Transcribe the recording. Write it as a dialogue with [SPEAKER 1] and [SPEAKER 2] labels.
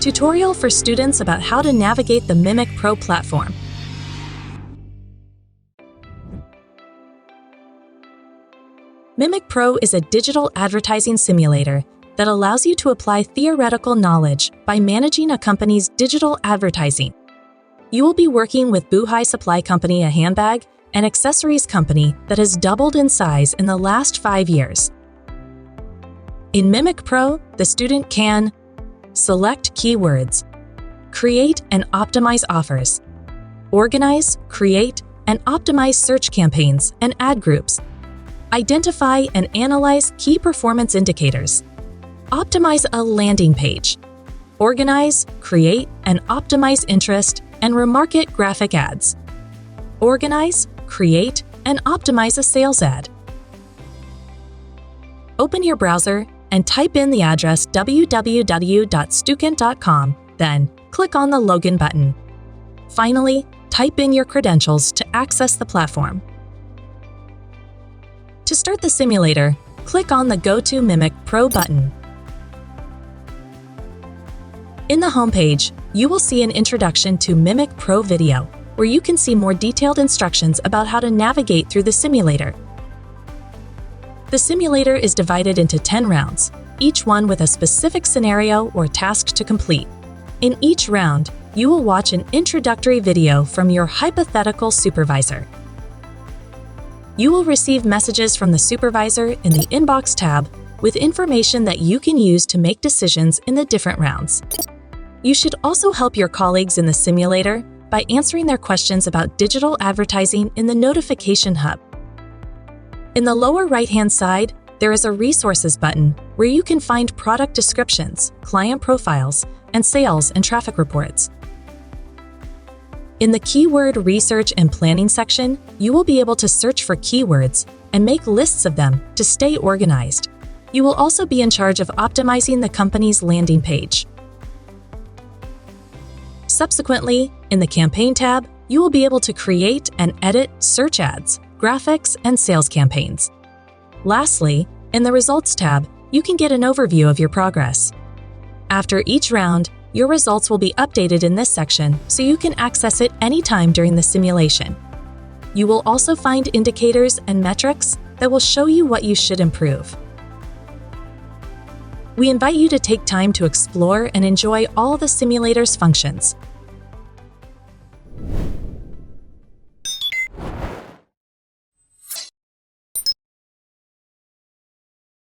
[SPEAKER 1] Tutorial for students about how to navigate the Mimic Pro platform. Mimic Pro is a digital advertising simulator that allows you to apply theoretical knowledge by managing a company's digital advertising. You will be working with Buhai Supply Company, a handbag and accessories company that has doubled in size in the last 5 years. In Mimic Pro, the student can select keywords, create and optimize offers, organize, create, and optimize search campaigns and ad groups, identify and analyze key performance indicators, optimize a landing page, organize, create, and optimize interest and remarket graphic ads, organize, create, and optimize a sales ad. Open your browser and type in the address www.stukent.com, then click on the Login button. Finally, type in your credentials to access the platform. To start the simulator, click on the Go to Mimic Pro button. In the homepage, you will see an introduction to Mimic Pro video, where you can see more detailed instructions about how to navigate through the simulator. The simulator is divided into 10 rounds, each one with a specific scenario or task to complete. In each round, you will watch an introductory video from your hypothetical supervisor. You will receive messages from the supervisor in the Inbox tab with information that you can use to make decisions in the different rounds. You should also help your colleagues in the simulator by answering their questions about digital advertising in the Notification Hub. In the lower right-hand side, there is a Resources button where you can find product descriptions, client profiles, and sales and traffic reports. In the Keyword Research and Planning section, you will be able to search for keywords and make lists of them to stay organized. You will also be in charge of optimizing the company's landing page. Subsequently, in the Campaign tab, you will be able to create and edit search ads, graphics, and sales campaigns. Lastly, in the Results tab, you can get an overview of your progress. After each round, your results will be updated in this section so you can access it anytime during the simulation. You will also find indicators and metrics that will show you what you should improve. We invite you to take time to explore and enjoy all the simulator's functions.